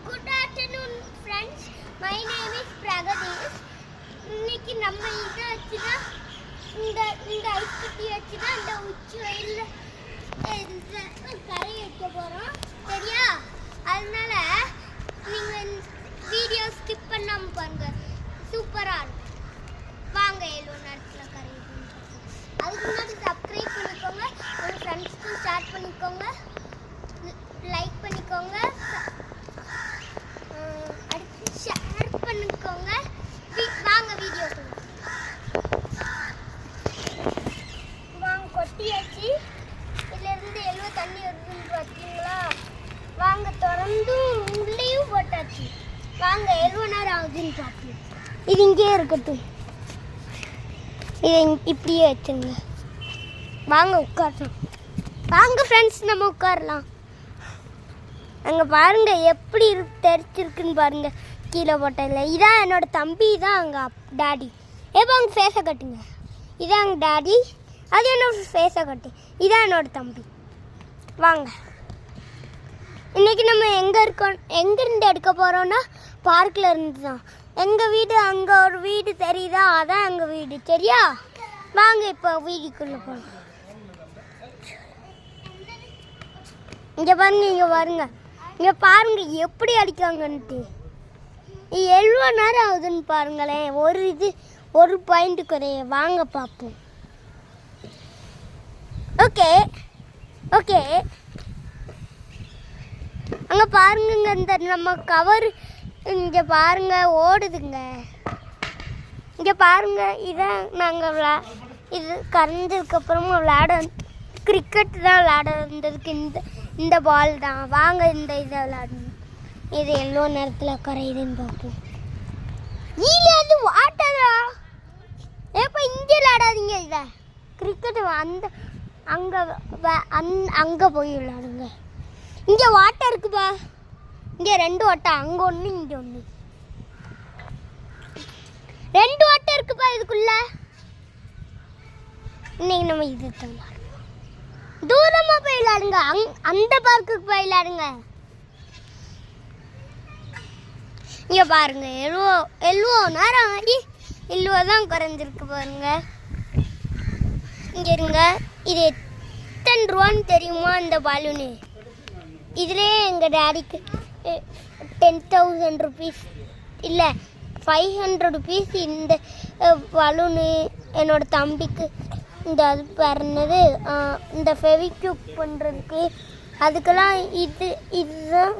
Good afternoon, friends. My name is Pragadesh. இன்னைக்கு நம்ம இதை வச்சு தான் இந்த ஐஸ் கட்டி வச்சு தான் இந்த உச்சி வெயில்ல கறி வைக்க போகிறோம், சரியா? அதனால நீங்கள் வீடியோ ஸ்கிப் பண்ணாமல் பாருங்க, சூப்பராக இருக்கும். வாங்க 7 நேரத்தில் கறி அதுக்கு முன்னாடி சப்ஸ்கிரைப் பண்ணிக்கோங்க, உங்கள் ஃப்ரெண்ட்ஸ்க்கும் ஷேர் பண்ணிக்கோங்க, லைக் பண்ணிக்கோங்க, அடுத்து ஷேர் பண்ணிக்கோங்க. வாங்க வீடியோ வாங்க கொட்டியாச்சு. இதிலிருந்து எவ்வளோ தண்ணி வருதுன்னு பார்த்தீங்களா? வாங்க திறந்து உள்ளேயும் போட்டாச்சு. வாங்க எவ்வளோ நேரம் ஆகுதுன்னு பார்ப்போம். இது இங்கே இருக்கட்டும், இதை இப்படியே வச்சுங்க. வாங்க உட்காரலாம். வாங்க ஃப்ரெண்ட்ஸ், நம்ம உட்காரலாம். அங்கே பாருங்க எப்படி தெரிச்சிருக்குன்னு பாருங்க, கீழே போட்டதில்ல. இதான் என்னோட தம்பி, தான் அங்கே டாடி. எப்போ அவங்க ஃபேஸை கட்டுங்க. இதான் அங்கே டாடி, அது என்னோட ஃபேஸை கட்டு. இதான் என்னோட தம்பி. வாங்க இன்றைக்கி நம்ம எங்கேருந்து எடுக்க போகிறோன்னா பார்க்கில் இருந்து தான். எங்கள் வீடு அங்கே ஒரு வீடு தெரியுதா, அதான் எங்கள் வீடு, சரியா? வாங்க இப்போ வீட்டுக்குள்ளே போகலாம். இங்கே பாருங்க, இங்கே பாருங்க எப்படி அடிக்காங்கன்ட்டு. எவ்வளோ நேரம் ஆகுதுன்னு பாருங்களேன். ஒரு பாயிண்ட் குறைய. வாங்க பார்ப்போம். ஓகே அங்கே பாருங்க, இந்த நம்ம கவர் இங்கே பாருங்க ஓடுதுங்க. இங்கே பாருங்க, இதான் நாங்கள் இது கரைஞ்சதுக்கப்புறமா கிரிக்கெட் தான் விளையாட வந்ததுக்கு இந்த பால் தான். வாங்க இந்த இதை விளையாடணும். இது எவ்வளோ நேரத்தில் குறையுதுன்னு பார்ப்போம். இல்லை, அது வாட்டரா? ஏப்பா இங்கே விளையாடாதீங்க. இதை கிரிக்கெட் அங்கே போய் விளையாடுங்க. இங்கே வாட்டர் இருக்குப்பா. இங்கே 2 வாட்டர், அங்கே ஒன்று இங்கே ஒன்று. 2 வாட்டர் இருக்குப்பா இதுக்குள்ள. இன்னைக்கு நம்ம இது தான் தூரமாக போய் விளையாடுங்க. அந்த பார்க்குக்கு போய் விளையாடுங்க. இங்கே பாருங்க, எவ்வளோ நேரம் ஆகி எவ்வளோ தான் குறைஞ்சிருக்கு பாருங்க. இங்கே இருங்க, இது எத்தனை ரூபான்னு தெரியுமா இந்த பலூனு? இதிலே எங்கள் டேடிக்கு 10,000 ருபீஸ் இல்லை 500 ருபீஸ் இந்த பலூனு. என்னோட தம்பிக்கு இந்த அது பிறந்தது, இந்த ஃபெவிக்யூக் பண்ணுறதுக்கு, அதுக்கெல்லாம் இதுதான்